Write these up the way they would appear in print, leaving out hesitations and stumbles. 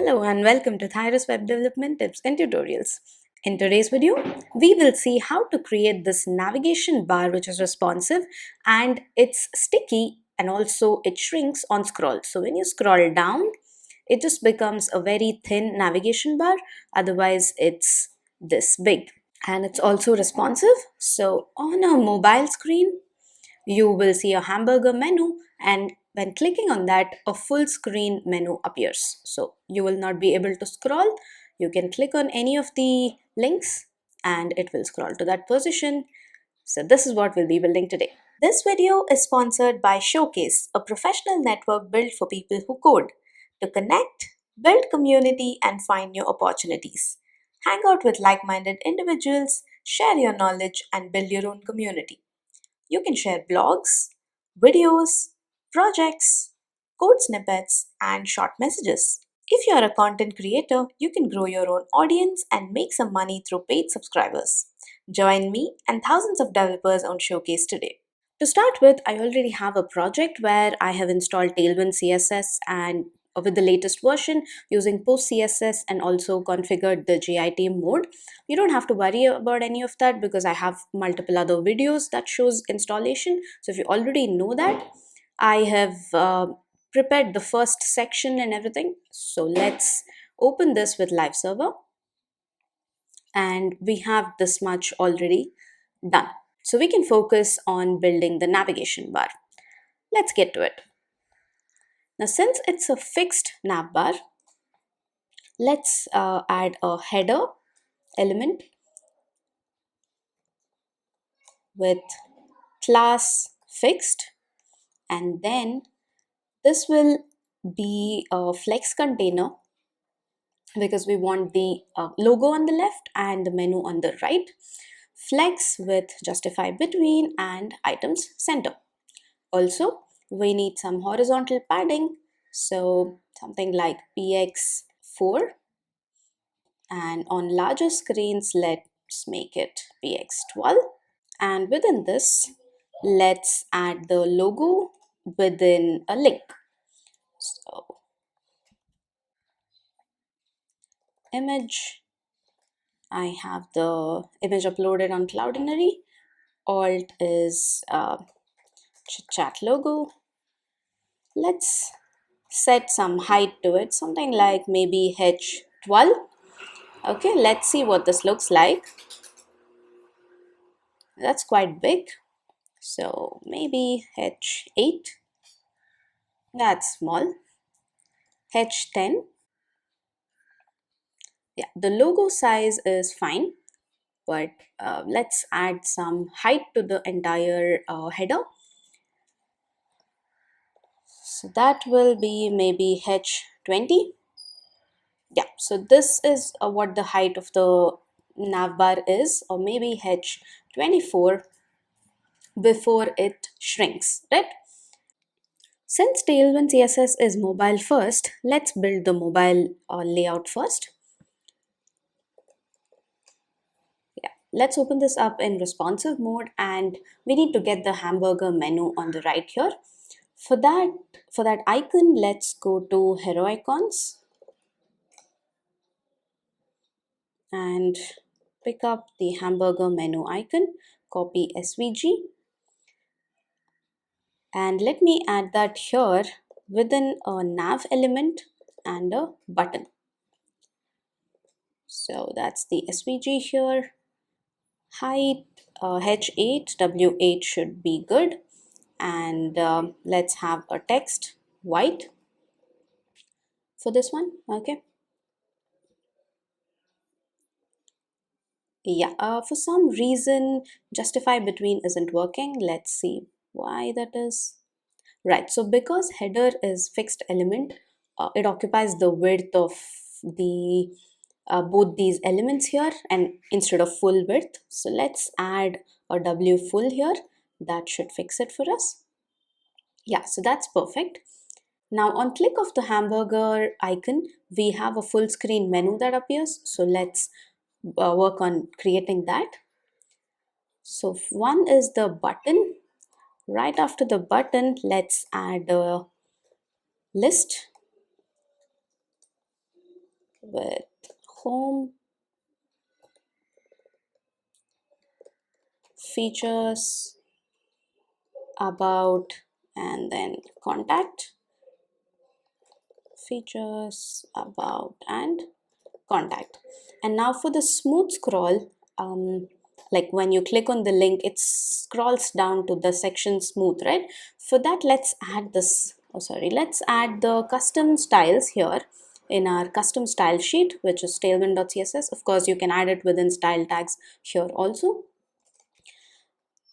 Hello and welcome to Thyros Web Development Tips and Tutorials. In today's video, we will see how to create this navigation bar which is responsive and it's sticky and also it shrinks on scroll. So when you scroll down, it just becomes a very thin navigation bar, otherwise it's this big. And it's also responsive. So on a mobile screen, you will see a hamburger menu, and when clicking on that, a full screen menu appears. So you will not be able to scroll. You can click on any of the links and it will scroll to that position. So this is what we'll be building today. This video is sponsored by Showcase, a professional network built for people who code to connect, build community, and find new opportunities. Hang out with like-minded individuals, share your knowledge, and build your own community. You can share blogs, videos, projects, code snippets, and short messages. If you are a content creator, you can grow your own audience and make some money through paid subscribers. Join me and thousands of developers on Showcase today. To start with, I already have a project where I have installed Tailwind CSS and with the latest version using post CSS and also configured the GIT mode. You don't have to worry about any of that because I have multiple other videos that shows installation. So if you already know that, I have prepared the first section and everything. So let's open this with live server and we have this much already done. So we can focus on building the navigation bar. Let's get to it. Now, since it's a fixed navbar, let's add a header element with class fixed, and then this will be a flex container because we want the logo on the left and the menu on the right. Flex with justify between and items center. Also, we need some horizontal padding, so something like px4, and on larger screens let's make it px12, and within this let's add the logo within a link. So image, I have the image uploaded on Cloudinary. Alt is chat logo. Let's set some height to it, something like maybe h12. Okay, let's see what this looks like. That's quite big, so maybe h8. That's small. h10. Yeah, the logo size is fine, but let's add some height to the entire header. So that will be maybe h20. Yeah, so this is what the height of the navbar is, or maybe h24 before it shrinks, right? Since Tailwind CSS is mobile first, let's build the mobile layout first. Yeah, let's open this up in responsive mode, and we need to get the hamburger menu on the right here. For that icon, let's go to hero icons and pick up the hamburger menu icon, copy SVG, and let me add that here within a nav element and a button. So that's the SVG here. Height h8, w8 should be good, and let's have a text white for this one. Okay, yeah, for some reason justify between isn't working. Let's see why that is. Right, so because header is fixed element, it occupies the width of the both these elements here and instead of full width. So let's add a w full here. That should fix it for us. Yeah, so that's perfect. Now on click of the hamburger icon, we have a full screen menu that appears. So let's work on creating that. So one is the button. Right after the button, let's add a list. with home, features, about, and then contact, features, about, and contact. And now for the smooth scroll, like when you click on the link, it scrolls down to the section smooth, right? For that, let's add this, let's add the custom styles here in our custom style sheet, which is tailwind.css. Of course, you can add it within style tags here also.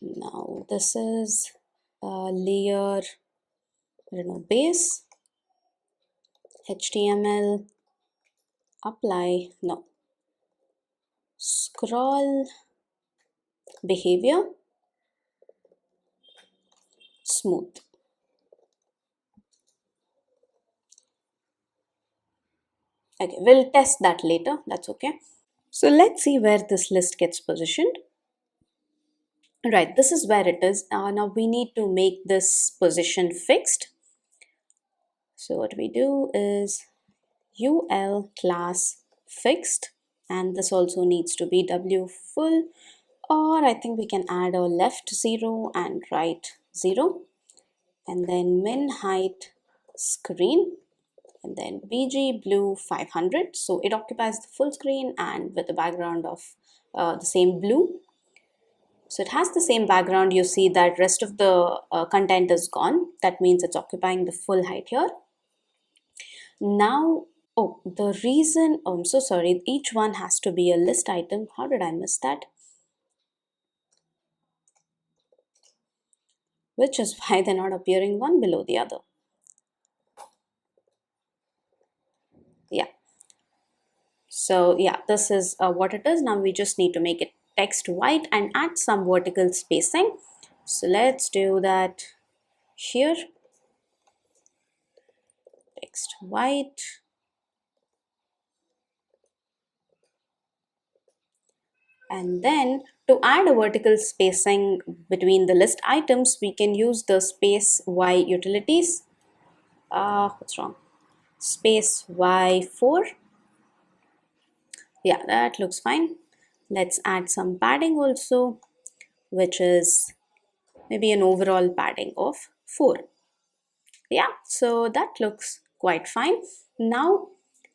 Now this is layer, I don't know, base, HTML, apply, no, scroll, behavior, smooth. Okay, we'll test that later, that's okay. So let's see where this list gets positioned. Right, this is where it is. Now we need to make this position fixed. So what we do is ul class fixed, and this also needs to be w full, or I think we can add a left 0 and right 0, and then min height screen, and then bg blue 500, so it occupies the full screen and with a background of the same blue. So it has the same background. You see that rest of the content is gone. That means it's occupying the full height here. Now, oh, the reason, oh, I'm so sorry, each one has to be a list item. How did I miss that? Which is why they're not appearing one below the other. Yeah. So yeah, this is what it is. Now we just need to make it text white and add some vertical spacing. So let's do that here. Text white. And then to add a vertical spacing between the list items, we can use the space y utilities. What's wrong? Space y4. Yeah, that looks fine. Let's add some padding also, which is maybe an overall padding of 4. Yeah, so that looks quite fine. Now,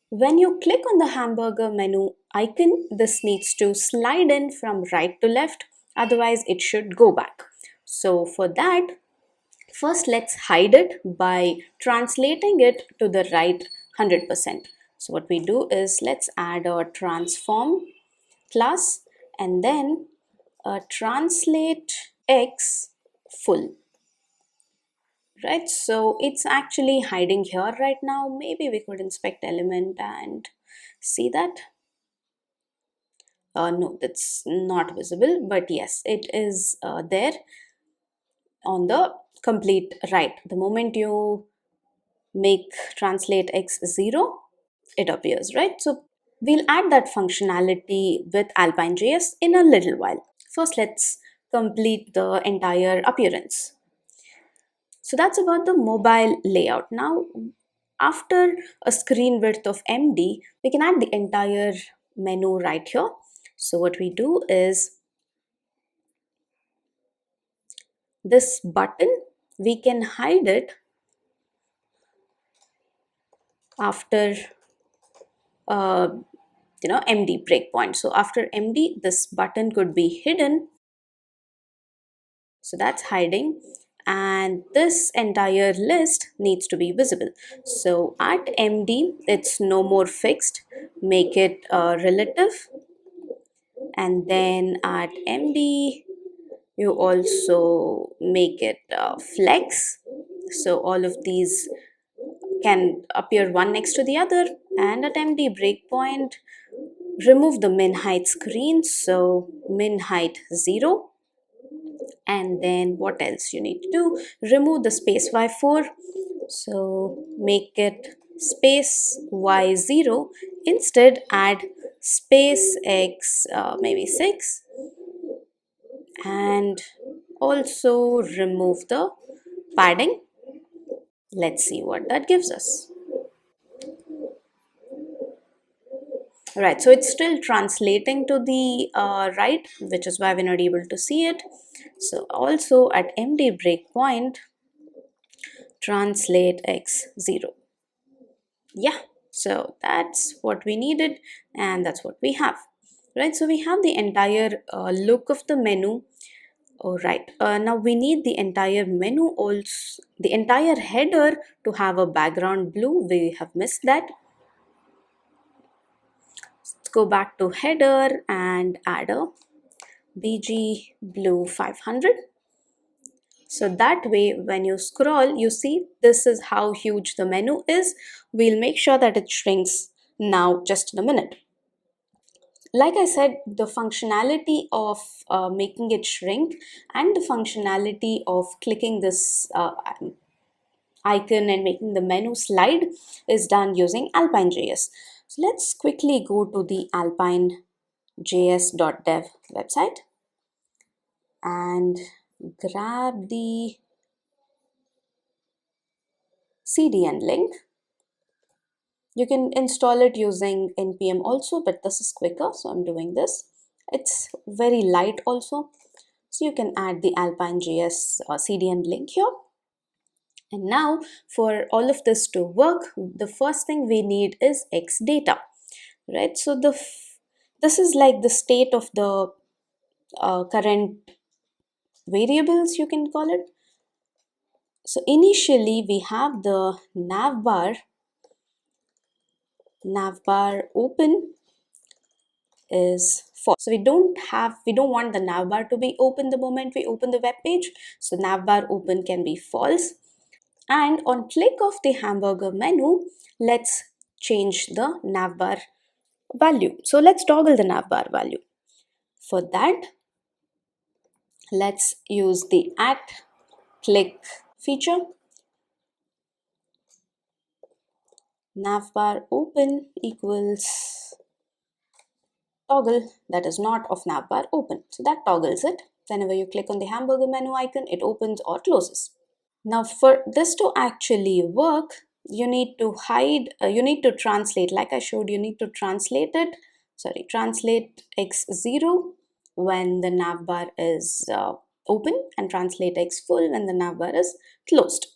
when you click on the hamburger menu icon, this needs to slide in from right to left, otherwise it should go back. So for that, first let's hide it by translating it to the right 100%. So what we do is let's add a transform class and then translate x full. Right, so it's actually hiding here right now. Maybe we could inspect element and see that. No, that's not visible, but yes, it is there on the complete right. The moment you make translate x 0, it appears, right? So we'll add that functionality with Alpine JS in a little while. First, let's complete the entire appearance. So that's about the mobile layout. Now, after a screen width of MD, we can add the entire menu right here. So what we do is this button, we can hide it after uh, MD breakpoint. So after MD, this button could be hidden. So that's hiding. And this entire list needs to be visible. So at MD, it's no more fixed. Make it relative. And then at MD, you also make it flex. So all of these can appear one next to the other. And at MD breakpoint, remove the min height screen. So min height 0. And then what else you need to do? Remove the space y4. So make it space y0. Instead, add space x maybe 6. And also remove the padding. Let's see what that gives us. Right, so it's still translating to the right, which is why we're not able to see it. So also at MD breakpoint, translate x0. Yeah, so that's what we needed and that's what we have. Right, so we have the entire look of the menu. All right, now we need the entire menu, also the entire header to have a background blue. We have missed that. Let's go back to header and add a BG blue 500. So that way, when you scroll, you see this is how huge the menu is. We'll make sure that it shrinks now just in a minute. Like I said, the functionality of making it shrink and the functionality of clicking this icon and making the menu slide is done using Alpine JS. So let's quickly go to the Alpine js.dev website and grab the CDN link. You can install it using npm also, but this is quicker, so I'm doing this. It's very light also, so you can add the Alpine JS CDN link here. And now for all of this to work, the first thing we need is x data, right? So this is like the state of the current variables, you can call it. So initially we have the navbar open is false. So we don't want the navbar to be open the moment we open the web page. So navbar open can be false. And on click of the hamburger menu, let's change the navbar value. So let's toggle the navbar value. For that, let's use the at click feature. Navbar open equals toggle that is not of navbar open. So that toggles it. Whenever you click on the hamburger menu icon, it opens or closes. Now for this to actually work, you need to translate, like I showed, you need to translate x0 when the navbar is open and translate x full when the navbar is closed.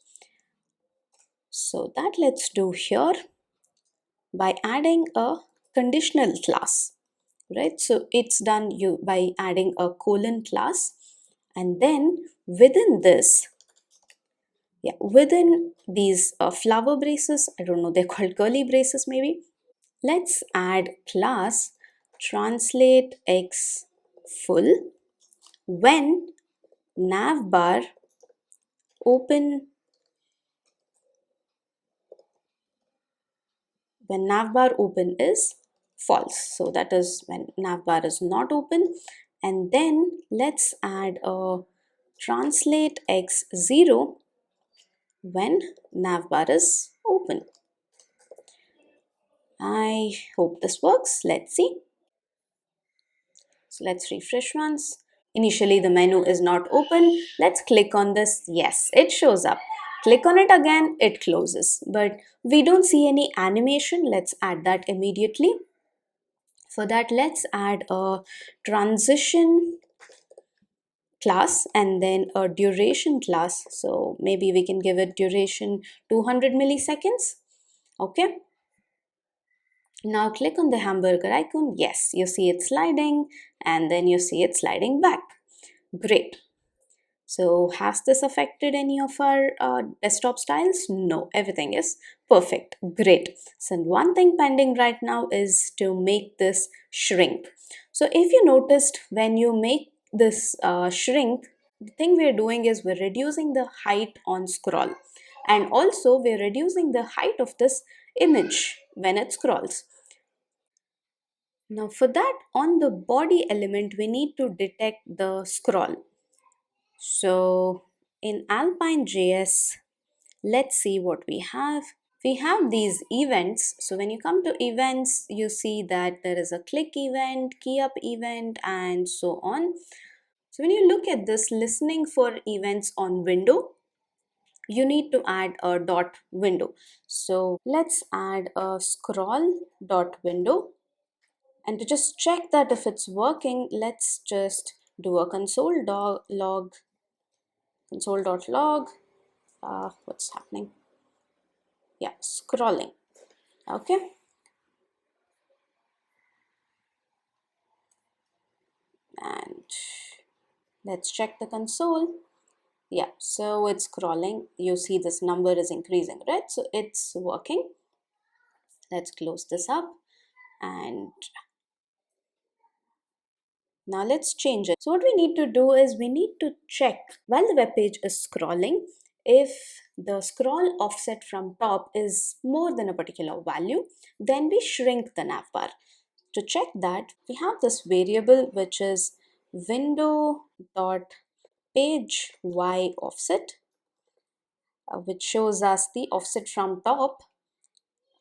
So that let's do here by adding a conditional class, right? So it's done by adding a colon class, and then within this, within these flower braces, I don't know, they're called curly braces maybe. Let's add class translate x full when navbar open is false. So that is when navbar is not open. And then let's add a translate x0 when navbar is open. I hope this works. Let's see. So let's refresh once. Initially the menu is not open. Let's click on this. Yes, it shows up. Click on it again, it closes. But we don't see any animation. Let's add that immediately. For that, let's add a transition class and then a duration class. So maybe we can give it duration 200 milliseconds. Okay. Now click on the hamburger icon. Yes, you see it sliding and then you see it sliding back. Great. So has this affected any of our desktop styles? No, everything is perfect. Great. So one thing pending right now is to make this shrink. So if you noticed, when you make this shrink, the thing we're doing is we're reducing the height on scroll. And also we're reducing the height of this image when it scrolls. Now for that, on the body element, we need to detect the scroll. So in Alpine JS, let's see what we have. We have these events. So when you come to events, you see that there is a click event, key up event, and so on. So when you look at this listening for events on window, you need to add a dot window. So let's add a scroll dot window. And to just check that if it's working, let's just do a console.log. What's happening? Yeah, scrolling. Okay. And let's check the console. Yeah, so it's scrolling. You see this number is increasing, right? So it's working. Let's close this up, and now let's change it. So what we need to do is we need to check while the web page is scrolling, if the scroll offset from top is more than a particular value, then we shrink the navbar. To check that, we have this variable which is window dot page y offset, which shows us the offset from top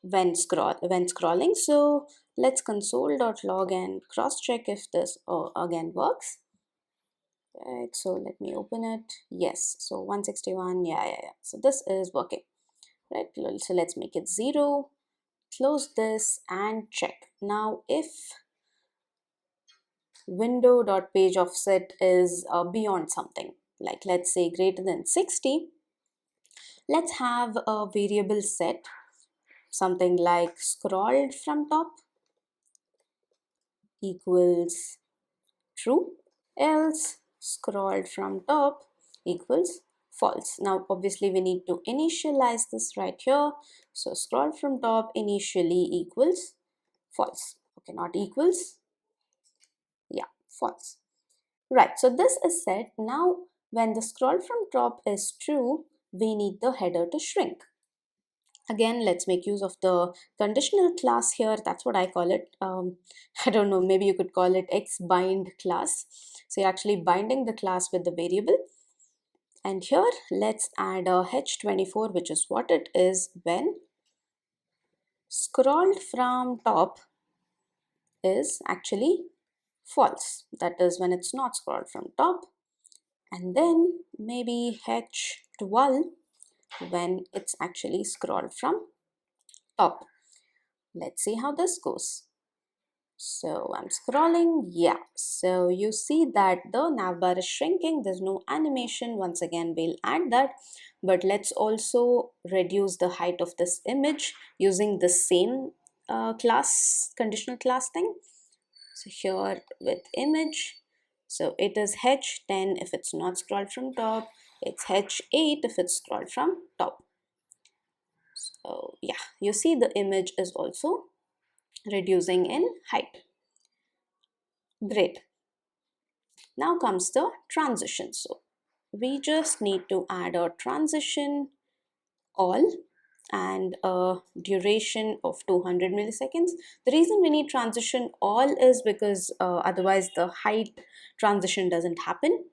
when scrolling. So let's console.log and cross check if this again works. Right, so let me open it. Yes, so 161. Yeah. So this is working, right? So let's make it 0, close this and check. Now if window.page offset is beyond something, like let's say greater than 60, let's have a variable set, something like scrolled from top equals true, else scrolled from top equals false. Now obviously we need to initialize this right here. So scroll from top initially equals false. Okay, not equals, yeah, false. Right, so this is set. Now when the scroll from top is true, we need the header to shrink. Again, let's make use of the conditional class here. That's what I call it. I don't know, maybe you could call it xbind class. So you're actually binding the class with the variable. And here, let's add a h24, which is what it is when scrolled from top is actually false. That is when it's not scrolled from top. And then maybe h12 when it's actually scrolled from top. Let's see how this goes. So I'm scrolling, yeah. So you see that the navbar is shrinking. There's no animation. Once again, we'll add that. But let's also reduce the height of this image using the same conditional class thing. So here with image, so it is h10 if it's not scrolled from top. It's h8 if it's scrolled from top. So yeah, you see the image is also reducing in height. Great. Now comes the transition. So we just need to add a transition all and a duration of 200 milliseconds. The reason we need transition all is because otherwise the height transition doesn't happen.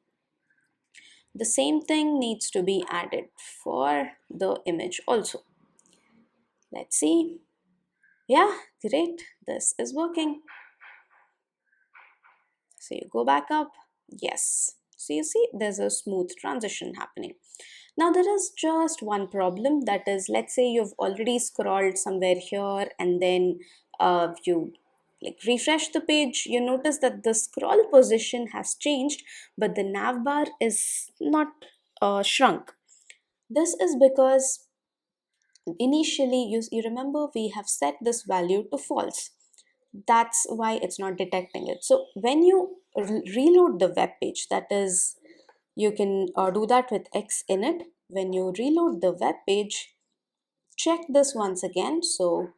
The same thing needs to be added for the image also. Let's see. Yeah, great. This is working. So you go back up. Yes. So you see there's a smooth transition happening. Now there is just one problem, that is, let's say you've already scrolled somewhere here and then you like refresh the page. You notice that the scroll position has changed, but the navbar is not shrunk. This is because initially you remember we have set this value to false. That's why it's not detecting it. So when you reload the web page, that is, you can do that with x init. When you reload the web page, check this once again. So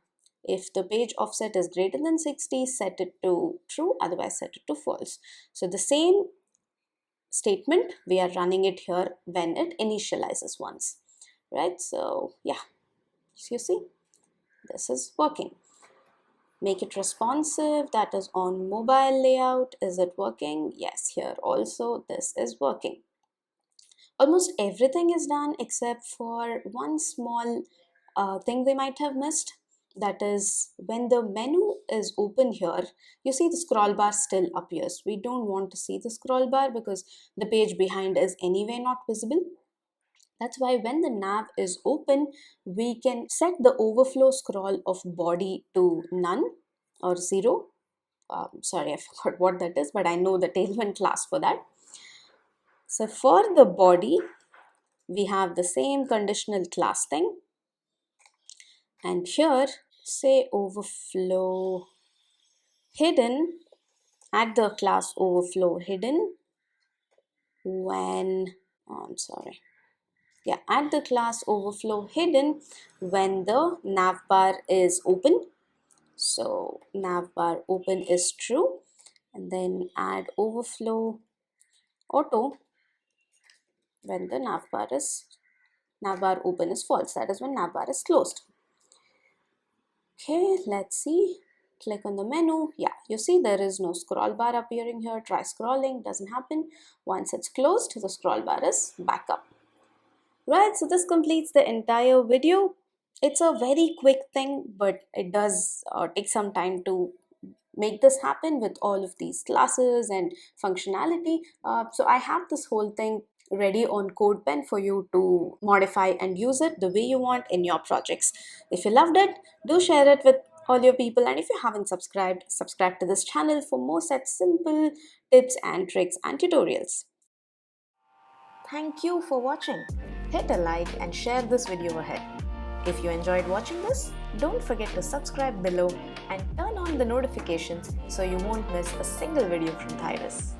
if the page offset is greater than 60, set it to true, otherwise set it to false. So the same statement, we are running it here when it initializes once, right? So yeah, so you see this is working. Make it responsive, that is on mobile layout. Is it working? Yes, here also this is working. Almost everything is done except for one small thing we might have missed. That is, when the menu is open here, you see the scroll bar still appears. We don't want to see the scroll bar because the page behind is anyway not visible. That's why when the nav is open, we can set the overflow scroll of body to none or 0. sorry, I forgot what that is, but I know the Tailwind class for that. So for the body, we have the same conditional class thing. And here, say overflow hidden, add the class overflow hidden when, oh, I'm sorry. Yeah, add the class overflow hidden when the navbar is open. So navbar open is true, and then add overflow auto when the navbar open is false. That is when navbar is closed. Okay, let's see. Click on the menu. Yeah, you see there is no scroll bar appearing here. Try scrolling, doesn't happen. Once it's closed, the scroll bar is back up. Right, so this completes the entire video. It's a very quick thing, but it does take some time to make this happen with all of these classes and functionality. So I have this whole thing ready on CodePen for you to modify and use it the way you want in your projects. If you loved it, do share it with all your people, and if you haven't subscribed, subscribe to this channel for more such simple tips and tricks and tutorials. Thank you for watching. Hit a like and share this video ahead. If you enjoyed watching this, don't forget to subscribe below and turn on the notifications so you won't miss a single video from Tyrus.